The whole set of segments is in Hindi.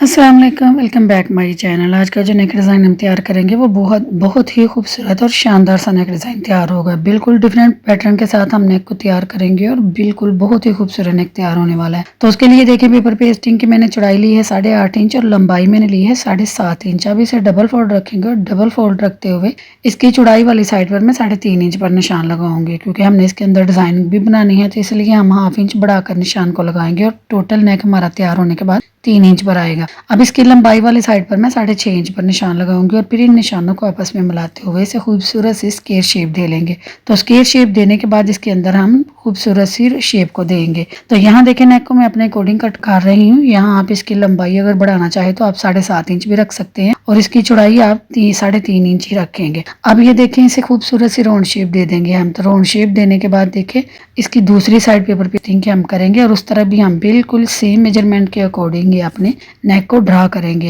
अस्सलाम वालेकुम, वेलकम बैक माय चैनल। आज का जो नेक डिज़ाइन हम तैयार करेंगे वो बहुत बहुत ही खूबसूरत और शानदार सा नेक डिज़ाइन तैयार होगा। बिल्कुल डिफरेंट पैटर्न के साथ हम नेक को तैयार करेंगे और बिल्कुल बहुत ही खूबसूरत नेक तैयार होने वाला है। तो उसके लिए देखिए, पेपर पेस्टिंग की मैंने चौड़ाई ली है 8.5 इंच और लंबाई मैंने ली है 7.5 इंच। अब इसे डबल फोल्ड रखेंगे और डबल फोल्ड रखते हुए इसकी चौड़ाई वाली साइड पर मैं 3.5 इंच पर निशान लगाऊंगी, क्योंकि हमने इसके अंदर डिज़ाइन भी बनानी है, तो इसलिए हम हाफ इंच बढ़ाकर निशान को लगाएंगे और टोटल नेक हमारा तैयार होने के बाद 3 इंच पर आएगा। अब इसकी लंबाई वाली साइड पर मैं 6.5 इंच पर निशान लगाऊंगी और फिर इन निशानों को आपस में मिलाते हुए इसे खूबसूरत सी स्क्वायर शेप दे लेंगे। तो स्क्वायर शेप देने के बाद इसके अंदर हम खूबसूरत सी शेप को देंगे। तो यहाँ देखें, नेक को मैं अपने अकॉर्डिंग कट कर रही हूँ। यहाँ आप इसकी लंबाई अगर बढ़ाना चाहे तो आप 7.5 इंच भी रख सकते हैं और इसकी चौड़ाई आप 3.5 इंच ही रखेंगे। अब ये देखें, इसे खूबसूरत सी राउंड शेप दे देंगे हम। तो राउंड शेप देने के बाद देखें, इसकी दूसरी साइड पेपर पेस्टिंग की हम करेंगे और उस तरफ भी हम बिल्कुल सेम मेजरमेंट के अकॉर्डिंग अपने नेक को ड्रा करेंगे।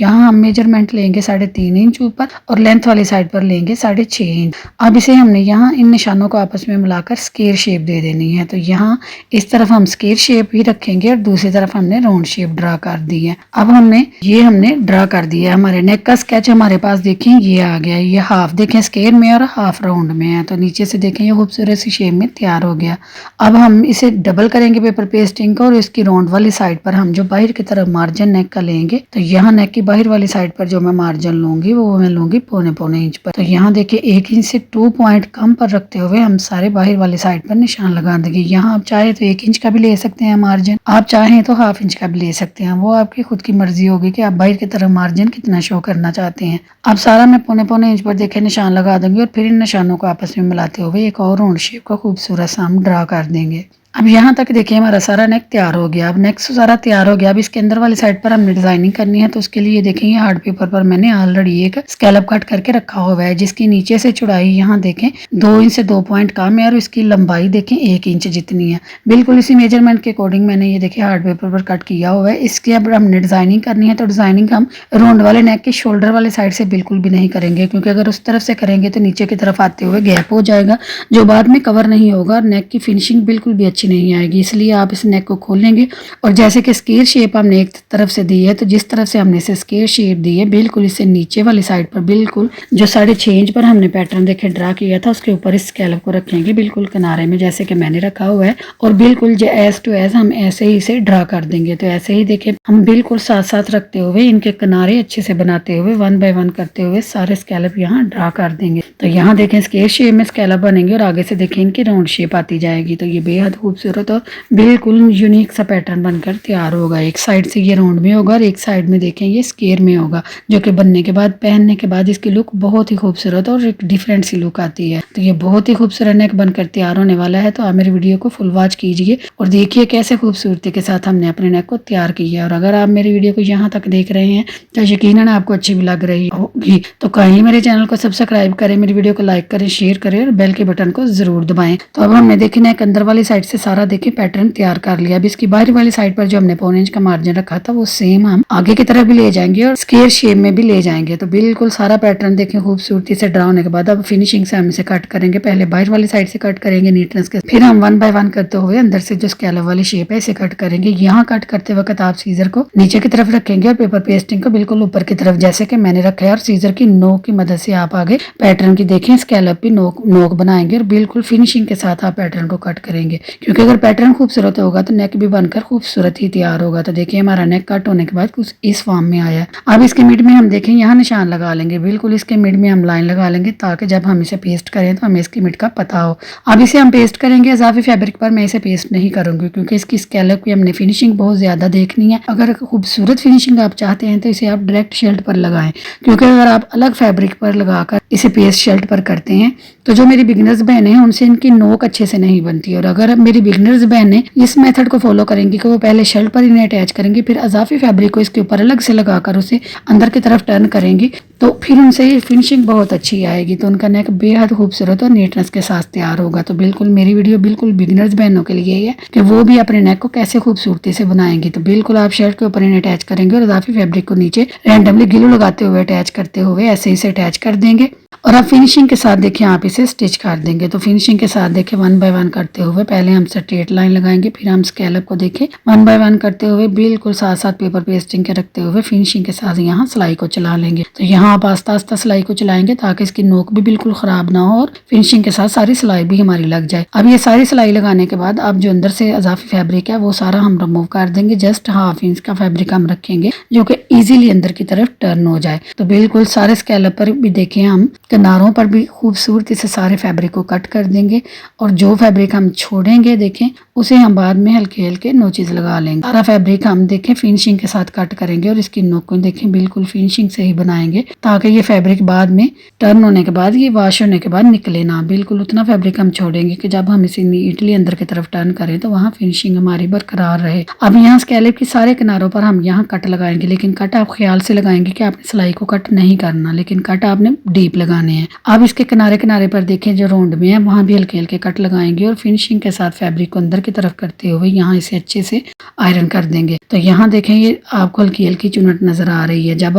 यहाँ हम मेजरमेंट लेंगे 3.5 इंच ऊपर और लेंथ वाली साइड पर लेंगे 6.5 इंच। अब इसे हमने यहाँ इन निशानों को आपस में मिलाकर स्क्वायर शेप दे देनी है। तो यहाँ इस तरफ हम स्क्वायर शेप ही रखेंगे और दूसरी तरफ हमने राउंड शेप ड्रा कर दी है। अब हमने ड्रा कर दिया है। हमारे नेक का स्केच हमारे पास देखें ये आ गया। ये हाफ देखें स्क्वायर में और हाफ राउंड में है। तो नीचे से देखें ये खूबसूरत सी शेप में तैयार हो गया। अब हम इसे डबल करेंगे पेपर पेस्टिंग को और इसकी राउंड वाली साइड पर हम जो बाहर की तरफ मार्जिन नेक का लेंगे, तो यहाँ नेक की बाहर वाली साइड पर जो मैं मार्जिन लूंगी वो मैं लूंगी 0.25 इंच पर। तो यहाँ देखिए 1 इंच से 2 पॉइंट कम पर रखते हुए हम सारे बाहर वाली साइड पर निशान लगा देंगे। यहाँ आप चाहे तो 1 इंच का भी ले सकते हैं मार्जिन, आप चाहें तो हाफ इंच का भी ले सकते हैं। वो आपकी खुद की मर्जी होगी कि आप बाहर की तरफ मार्जिन कितना शो करना चाहते हैं। अब सारा मैं 0.25 इंच पर देखे निशान लगा दूंगी और फिर इन निशानों को आपस में मिलाते हुए एक और राउंड शेप का खूबसूरत सा हम ड्रा कर देंगे। अब यहाँ तक देखिए हमारा सारा नेक तैयार हो गया। अब नेक सारा तैयार हो गया। अब इसके अंदर वाली साइड पर हमने डिजाइनिंग करनी है, तो उसके लिए देखें ये हार्ड पेपर पर मैंने ऑलरेडी एक स्कैलप कट करके रखा हुआ है, जिसकी नीचे से चौड़ाई यहाँ देखें 2 इंच से 2 पॉइंट कम है और इसकी लंबाई देखें 1 इंच जितनी है। बिल्कुल इसी मेजरमेंट के अकॉर्डिंग मैंने ये देखिए हार्ड पेपर पर कट किया हुआ है। इसकी अब हमने डिजाइनिंग करनी है, तो डिजाइनिंग हम राउंड वाले नेक के शोल्डर वाले साइड से बिल्कुल भी नहीं करेंगे, क्योंकि अगर उस तरफ से करेंगे तो नीचे की तरफ आते हुए गैप हो जाएगा जो बाद में कवर नहीं होगा और नेक की फिनिशिंग बिल्कुल भी अच्छी नहीं आएगी। इसलिए आप इस नेक को खोलेंगे और जैसे कि स्क्वायर शेप हमने एक तरफ से दी है, तो जिस तरफ से हमने इसे स्क्वायर शेप दी है बिल्कुल इससे नीचे वाली साइड पर बिल्कुल जो 6.5 इंच पर हमने पैटर्न देखे ड्रा किया था उसके ऊपर इस स्कैलप को रखेंगे बिल्कुल किनारे में, जैसे कि मैंने रखा हुआ है। और बिल्कुल जो एज टू एज हम ऐसे ही इसे ड्रा कर देंगे। तो ऐसे ही देखें हम बिल्कुल साथ साथ रखते हुए इनके किनारे अच्छे से बनाते हुए 1 बाय 1 करते हुए सारे स्कैलप यहाँ ड्रा कर देंगे। तो यहाँ देखें स्क्वायर शेप में स्कैलप बनेंगे और आगे से देखें इनकी राउंड शेप आती जाएगी। तो ये बेहद खूबसूरत और बिल्कुल यूनिक सा पैटर्न बनकर तैयार होगा। एक साइड से ये राउंड में होगा और एक साइड में देखें ये स्क्वायर में होगा, जो कि बनने के बाद पहनने के बाद इसकी लुक बहुत ही खूबसूरत और एक डिफरेंट सी लुक आती है। तो ये बहुत ही खूबसूरत नेक बनकर तैयार होने वाला है। तो आप मेरी वीडियो को फुल वॉच कीजिए और देखिए कैसे खूबसूरती के साथ हमने अपने नेक को तैयार किया। और अगर आप मेरी वीडियो को यहाँ तक देख रहे हैं तो यकीनन आपको अच्छी भी लग रही होगी। तो कहीं मेरे चैनल को सब्सक्राइब करें, मेरी वीडियो को लाइक करें, शेयर करें और बेल के बटन को जरूर दबाएं। तो अब हमने देखे नेक अंदर वाली साइड से सारा देखे पैटर्न तैयार कर लिया। अब इसकी बाहरी वाली साइड पर जो हमने 0.25 इंच का मार्जिन रखा था वो सेम हम आगे की तरफ भी ले जाएंगे और स्क्वायर शेप में भी ले जाएंगे। तो बिल्कुल सारा पैटर्न देखें खूबसूरती से ड्रा होने के बाद अब फिनिशिंग से हम इसे कट करेंगे। पहले बाहर वाली साइड से कट करेंगे नीटनेस के, फिर हम 1 बाय 1 करते हुए अंदर से जो स्कैलप वाली शेप है इसे कट करेंगे। यहाँ कट करते वक्त आप सीजर को नीचे की तरफ रखेंगे और पेपर पेस्टिंग को बिल्कुल ऊपर की तरफ जैसे कि मैंने रखा है, और सीजर की नोक की मदद से आप आगे पैटर्न की देखें स्कैलप की नोक बनाएंगे और बिल्कुल फिनिशिंग के साथ आप पैटर्न को कट करेंगे, क्योंकि अगर पैटर्न खूबसूरत होगा तो नेक भी बनकर खूबसूरत ही तैयार होगा। तो देखिए हमारा नेक कट होने के बाद कुछ इस फॉर्म में आया है। अब इसके मिड में हम देखें यहाँ निशान लगा लेंगे, बिल्कुल इसके मिड में हम लाइन लगा लेंगे ताकि जब हम इसे पेस्ट करें तो हमें इसकी मिड का पता हो। अब इसे हम पेस्ट करेंगे इजाफी फैब्रिक पर। मैं इसे पेस्ट नहीं करूंगी क्योंकि इसकी स्कैलप की हमने फिनिशिंग बहुत ज्यादा देखनी है। अगर खूबसूरत फिनिशिंग आप चाहते हैं तो इसे आप डायरेक्ट शर्ट पर लगाएं, क्योंकि अगर आप अलग फैब्रिक पर लगाकर इसे पेस्ट शर्ट पर करते हैं तो जो मेरी बिगनर्स बहन है उनसे इनकी नोक अच्छे से नहीं बनती। और अगर मेरी बिगनर्स बहन है इस मेथड को फॉलो करेंगी कि वो पहले शर्ट पर इन्हें अटैच करेंगी, फिर अजाफी फैब्रिक को इसके ऊपर अलग से लगाकर उसे अंदर की तरफ टर्न करेंगी, तो फिर उनसे ये फिनिशिंग बहुत अच्छी आएगी। तो उनका नेक बेहद खूबसूरत और नीटनेस के साथ तैयार होगा। तो बिल्कुल मेरी वीडियो बिल्कुल बिगिनर्स बहनों के लिए है कि वो भी अपने नेक को कैसे खूबसूरती से बनाएंगी। तो बिल्कुल आप शर्ट के ऊपर इन्हें अटैच करेंगे और इजाफी फैब्रिक को नीचे रैंडमली ग्लू लगाते हुए अटैच करते हुए ऐसे ही से अटैच कर देंगे। और अब फिनिशिंग के साथ देखिए आप इसे स्टिच कर देंगे। तो फिनिशिंग के साथ देखिए 1 बाय 1 करते हुए पहले हम स्ट्रेट लाइन लगाएंगे, फिर हम स्कैलप को देखिए 1 बाय 1 करते हुए बिल्कुल साथ साथ पेपर पेस्टिंग के रखते हुए फिनिशिंग के साथ यहाँ सिलाई को चला लेंगे। तो यहाँ आप आस्ता आस्ता सिलाई को चलाएंगे ताकि इसकी नोक भी बिल्कुल खराब ना हो और फिनिशिंग के साथ सारी सिलाई भी हमारी लग जाए। अब ये सारी सिलाई लगाने के बाद अब जो अंदर से इजाफी फैब्रिक है वो सारा हम रिमूव कर देंगे। जस्ट हाफ इंच का फैब्रिक हम रखेंगे जो कि इजीली अंदर की तरफ टर्न हो जाए। तो बिल्कुल सारे स्कैलप पर भी देखिए हम किनारों पर भी खूबसूरती से सारे फैब्रिक को कट कर देंगे और जो फैब्रिक हम छोड़ेंगे देखें उसे हम बाद में हल्के हल्के नोचेज लगा लेंगे। सारा फैब्रिक हम देखें फिनिशिंग के साथ कट करेंगे और इसकी नोक को देखें बिल्कुल फिनिशिंग से ही बनाएंगे ताकि ये फैब्रिक बाद में टर्न होने के बाद ये वॉश होने के बाद निकले ना। बिल्कुल उतना फैब्रिक हम छोड़ेंगे कि जब हम इसे नीटली अंदर की तरफ टर्न करें तो वहाँ फिनिशिंग हमारी बरकरार रहे। अब यहाँ स्कैलप के सारे किनारों पर हम यहाँ कट लगाएंगे, लेकिन कट आप ख्याल से लगाएंगे कि आपने सिलाई को कट नहीं करना, लेकिन कट आपने डीप लगाने हैं। अब इसके किनारे किनारे पर देखें जो राउंड में है वहाँ भी हल्के हल्के कट लगाएंगे और फिनिशिंग के साथ फैब्रिक को अंदर की तरफ करते हुए यहाँ इसे अच्छे से आयरन कर देंगे। तो यहाँ देखें ये आपको हल्की हल्की चुनट नजर आ रही है। जब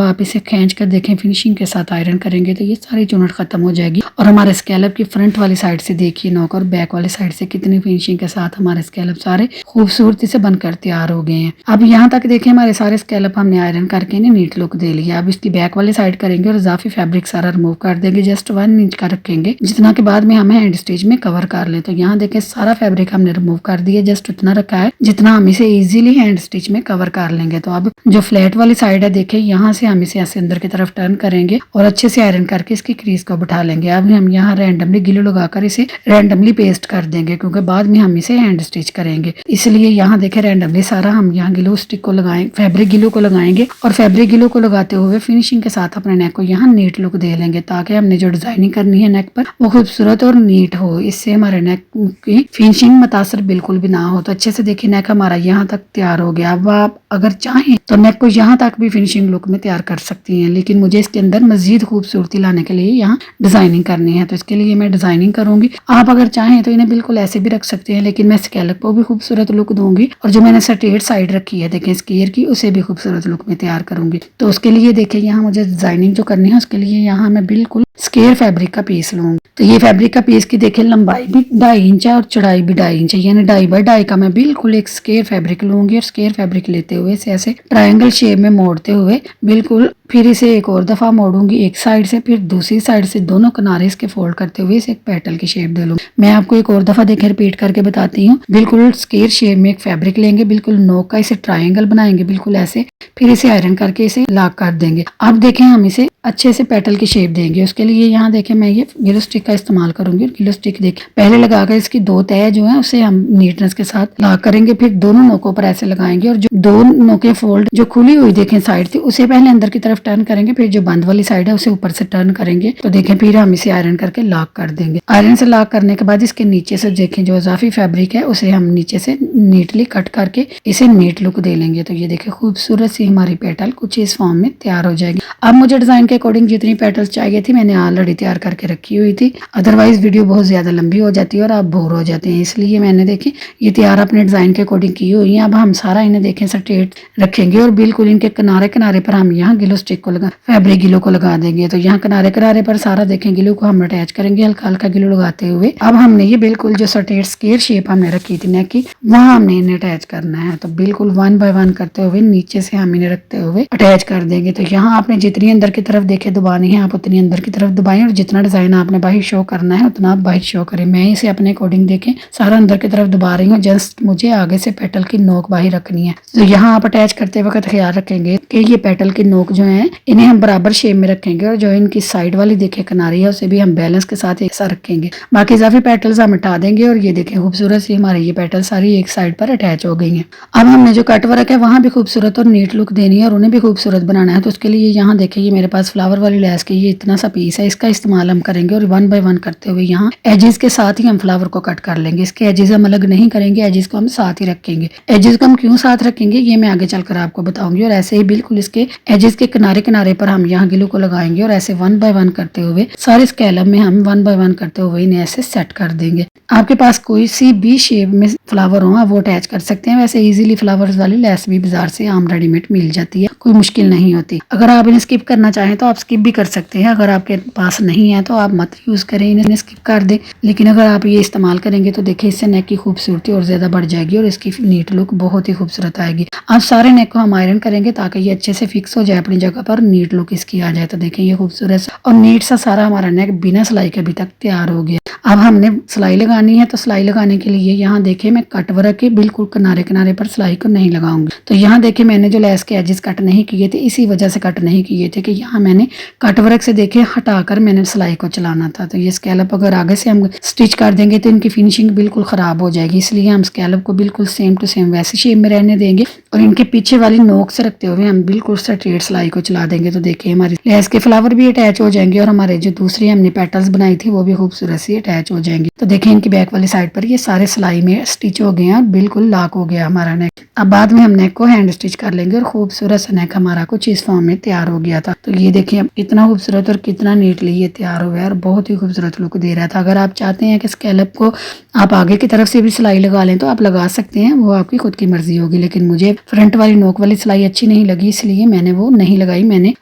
आप इसे खींच कर देखें फिनिशिंग के साथ आयरन करेंगे तो ये सारी चुनट खत्म हो जाएगी। और हमारे स्कैलप की फ्रंट वाली साइड से देखिए नोक और बैक वाली साइड से कितनी फिनिशिंग के साथ हमारे स्कैलप सारे खूबसूरती से बनकर तैयार हो गए हैं। अब यहाँ तक देखें हमारे सारे स्कैलप हमने आयरन करके इन्हें नीट लुक दे लिया। अब इसकी बैक वाली साइड करेंगे और इजाफी फैब्रिक सारा रिमूव कर देंगे। जस्ट 1 इंच का रखेंगे जितना के बाद में हमें हैंड स्टिच में कवर कर ले। तो यहाँ देखें सारा फैब्रिक हमने रिमूव कर दिया, जस्ट उतना रखा है जितना हम इसे इजीली हैंड स्टिच में कवर कर लेंगे। तो अब जो फ्लैट वाली साइड है देखें यहाँ से हम इसे ऐसे अंदर की तरफ टर्न करेंगे और अच्छे से आयरन करके इसकी क्रीज को बिठा लेंगे। अब हम यहाँ रैंडमली ग्लू लगाकर इसे रैंडमली पेस्ट कर देंगे क्योंकि बाद में हम इसे हैंड स्टिच करेंगे, इसलिए यहाँ देखें रैंडमली सारा हम यहाँ ग्लू स्टिक को लगाएंगे, फैब्रिक ग्लू को लगाएंगे और फैब्रिक ग्लू को लगाते हुए फिनिशिंग के साथ अपने नेक को यहाँ नीट लुक दे लेंगे ताकि हमने जो डिजाइनिंग करनी है नेक पर वो खूबसूरत और नीट हो। इससे हमारे नेक की फिनिशिंग मुतासर बिल्कुल भी ना हो। तो अच्छे से देखिए नेक हमारा यहाँ तक तैयार हो गया। अब आप अगर चाहें तो नेक को यहाँ तक भी फिनिशिंग लुक में तैयार कर सकती हैं, लेकिन मुझे इसके अंदर मजीद खूबसूरती लाने के लिए यहाँ डिजाइनिंग करनी है तो इसके लिए मैं डिजाइनिंग करूंगी। आप अगर चाहें तो इन्हें बिल्कुल ऐसे भी रख सकते हैं, लेकिन मैं स्कैलप को भी खूबसूरत लुक दूंगी और जो मैंने स्ट्रेट साइड रखी है देखें स्केयर की उसे भी खूबसूरत लुक में तैयार करूंगी। तो उसके लिए देखिए यहाँ मुझे डिजाइनिंग जो करनी है उसके लिए यहाँ मैं बिल्कुल स्केयर फैब्रिक का पीस लूंगी। तो ये फैब्रिक का पीस की देखिए लंबाई भी 2.5 इंच है और चौड़ाई भी 2.5 इंच है, यानी 2.5 बाय 2.5 का मैं बिल्कुल एक स्केयर फैब्रिक लूंगी और स्केयर फैब्रिक लेते हुए इसे ऐसे ट्रायंगल शेप में मोड़ते हुए बिल्कुल फिर इसे एक और दफा मोड़ूंगी एक साइड से, फिर दूसरी साइड से दोनों किनारे इसके फोल्ड करते हुए इसे एक पेटल की शेप दे लूंगी। मैं आपको एक और दफा देखें रिपीट करके बताती हूँ। बिल्कुल स्केयर शेप में एक फैब्रिक लेंगे, बिल्कुल नोक का इसे ट्रायंगल बनाएंगे बिल्कुल ऐसे, फिर इसे आयरन करके इसे लॉक कर देंगे। अब देखें हम इसे अच्छे से पेटल की शेप देंगे। उसके लिए यहाँ देखें मैं ये ग्लू स्टिक का इस्तेमाल करूंगी। ग्लू स्टिक देखें पहले लगाकर इसकी 2 तह जो है उसे हम नीटनेस के साथ लॉक करेंगे, फिर दोनों नोकों पर ऐसे लगाएंगे और जो 2 नोकें फोल्ड जो खुली हुई देखें साइड थी उसे पहले अंदर की तरफ टर्न करेंगे, फिर जो बंद वाली साइड है उसे ऊपर से टर्न करेंगे। तो देखें फिर हम इसे आयरन करके लॉक कर देंगे। आयरन से लॉक करने के बाद इसके नीचे से देखें जो इजाफी फैब्रिक है उसे हम नीचे से नीटली कट करके इसे नीट लुक दे लेंगे। तो ये देखें खूबसूरत सी हमारी पेटल कुछ इस फॉर्म में तैयार हो जाएगी। अब मुझे डिजाइन के अकॉर्डिंग जितनी पेटल्स चाहिए थी मैंने ऑलरेडी तैयार करके रखी हुई थी, अदरवाइज वीडियो बहुत ज्यादा लंबी हो जाती है और आप बोर हो जाते हैं, इसलिए मैंने देखें ये तैयार अपने डिजाइन के अकॉर्डिंग की हुई है। अब हम सारा इन्हें देखें स्ट्रेट रखेंगे और बिल्कुल इनके किनारे किनारे पर हम यहाँ ग्लू स्टिक को लगा फैब्रिक ग्लू को लगा देंगे। तो यहाँ किनारे किनारे पर सारा देखें ग्लू को हम अटैच करेंगे हल्का हल्का ग्लू लगाते हुए। अब हमने ये बिल्कुल जो स्ट्रेट स्केयर शेप हमने रखी थी नेक की वहाँ हमने इन्हें अटैच करना है। तो बिल्कुल 1 बाय 1 करते हुए नीचे से हम इन्हें रखते हुए अटैच कर देंगे। तो यहाँ आपने जितनी अंदर की तरफ देखे दबानी है आप उतनी अंदर की तरफ दबाएं और जितना डिजाइन आपने बाहर शो करना है उतना आप बाहर शो करें। मैं इसे अपने अकॉर्डिंग देखें सारा अंदर की तरफ दबा रही हूँ, जस्ट मुझे आगे से पेटल की नोक बाहर रखनी है। तो यहाँ आप अटैच करते वक्त ख्याल रखेंगे कि ये पेटल की नोक जो है इन्हें हम बराबर शेप में रखेंगे और जो इनकी साइड वाली देखे किनारी है उसे भी हम बैलेंस के साथ एक साथ रखेंगे। बाकी इजाफी पेटल्स हम हटा देंगे और ये देखें खूबसूरत सी हमारी ये पेटल सारी एक साइड पर अटैच हो गई है। अब हमने जो कट वर्क है वहाँ भी खूबसूरत और नीट लुक देनी है और उन्हें भी खूबसूरत बनाना है। तो उसके लिए यहाँ देखिए ये मेरे पास फ्लावर वाली लैस की ये इतना सा पीस पीस है, इसका इस्तेमाल हम करेंगे और 1 बाय 1 करते हुए यहाँ एजेस के साथ ही हम फ्लावर को कट कर लेंगे। इसके एजेस हम अलग नहीं करेंगे, एजेस को हम साथ ही रखेंगे। एजेस को हम क्यों साथ रखेंगे ये मैं आगे चलकर आपको बताऊंगी। और ऐसे ही बिल्कुल इसके एजेस के किनारे किनारे पर हम यहाँ ग्लू को लगाएंगे और ऐसे 1 बाय 1 करते हुए सारे स्कैलप में हम 1 बाय 1 करते हुए इन्हें ऐसे सेट कर देंगे। आपके पास कोई सी भी शेप में फ्लावर हो आप वो अटैच कर सकते हैं। वैसे इजीली फ्लावर्स वाली लेस भी बाजार से आम रेडीमेड मिल जाती है, कोई मुश्किल नहीं होती। अगर आप इन्हें स्किप करना चाहें तो आप स्किप भी कर सकते हैं। अगर आपके पास नहीं है तो आप मत यूज करें, इन्हें स्किप कर दें। लेकिन अगर आप ये इस्तेमाल करेंगे तो देखिए इससे नेक की खूबसूरती और ज्यादा बढ़ जाएगी और इसकी नीट लुक बहुत ही खूबसूरत आएगी। अब सारे नेक को हम आयरन करेंगे ताकि ये अच्छे से फिक्स हो जाए अपनी जगह पर, नीट लुक इसकी आ जाए। तो देखें ये खूबसूरत और नीट सा सारा हमारा नेक बिना सिलाई के अभी तक तैयार हो गया। अब हमने सिलाई लगानी है, तो सिलाई लगाने के लिए यहाँ देखिए मैं कट वर्क के बिल्कुल किनारे किनारे पर सिलाई को नहीं लगाऊंगी। तो यहाँ देखिए मैंने जो लेस के एजेस कट नहीं किए थे इसी वजह से कट नहीं किए थे कि यहाँ मैंने कट वर्क से देखिए हटाकर मैंने सिलाई को चलाना था। तो ये स्कैलप अगर आगे से हम स्टिच कर देंगे तो इनकी फिनिशिंग बिल्कुल खराब हो जाएगी, इसलिए हम स्कैलप को बिल्कुल सेम टू सेम वैसी शेप में रहने देंगे और इनके पीछे वाली नोक से रखते हुए हम बिल्कुल स्ट्रेट सिलाई को चला देंगे। तो देखिए हमारी लेस के फ्लावर भी अटैच हो जाएंगे और हमारे जो दूसरी हमने पेटल्स बनाई थी वो भी खूबसूरत सी अटैच हो जाएंगी। तो देखिए इनकी बैक वाली साइड पर ये सारे सिलाई में स्टिच हो गए हैं और बिल्कुल लॉक हो गया हमारा नेक। अब बाद में हम नेक को हैंड स्टिच कर लेंगे और खूबसूरत सा नेक हमारा कुछ इस फॉर्म में तैयार हो गया था। तो ये देखिए कितना खूबसूरत और कितना नीटली ये तैयार हो गया और बहुत ही खूबसूरत लुक दे रहा था। अगर आप चाहते हैं कि स्कैलप को आप आगे की तरफ से भी सिलाई लगा लें तो आप लगा सकते हैं, वो आपकी खुद की मर्जी होगी। लेकिन मुझे फ्रंट वाली नोक वाली सिलाई अच्छी नहीं लगी इसलिए मैंने वो नहीं लगाई, मैंने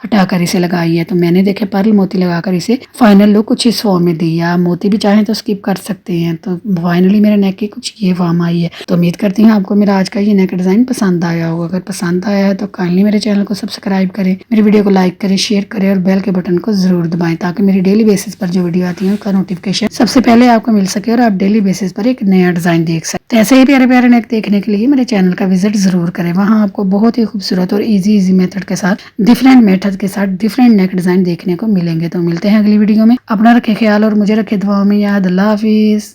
हटाकर इसे लगाई है। तो मैंने देखे पर्ल मोती लगाकर इसे फाइनल लुक कुछ इस फॉर्म में दी है। आप मोती भी चाहें तो स्किप कर सकते हैं। तो फाइनली मेरे नेक की कुछ ये फॉर्म आई है। तो उम्मीद करती हूँ आपको मेरा आज का ये नेक डिजाइन पसंद आया होगा। अगर पसंद आया है तो काइंडली मेरे चैनल को सब्सक्राइब करें, मेरी वीडियो को लाइक करें, शेयर करें और बेल के बटन को जरूर दबाएं ताकि मेरी डेली बेसिस पर जो वीडियो आती है उसका नोटिफिकेशन सबसे पहले आपको मिल सके और आप डेली बेसिस पर एक नया डिजाइन देख सकते। तो ऐसे ही प्यारे प्यारे नेक देखने के लिए मेरे चैनल का विजिट जरूर करें। वहाँ आपको बहुत ही खूबसूरत और इजी मेथड के साथ डिफरेंट मेथड के साथ डिफरेंट नेक डिजाइन देखने को मिलेंगे। तो मिलते हैं अगली वीडियो में। अपना रखे ख्याल और मुझे रखे दुआओं में याद। अल्लाह हाफिज।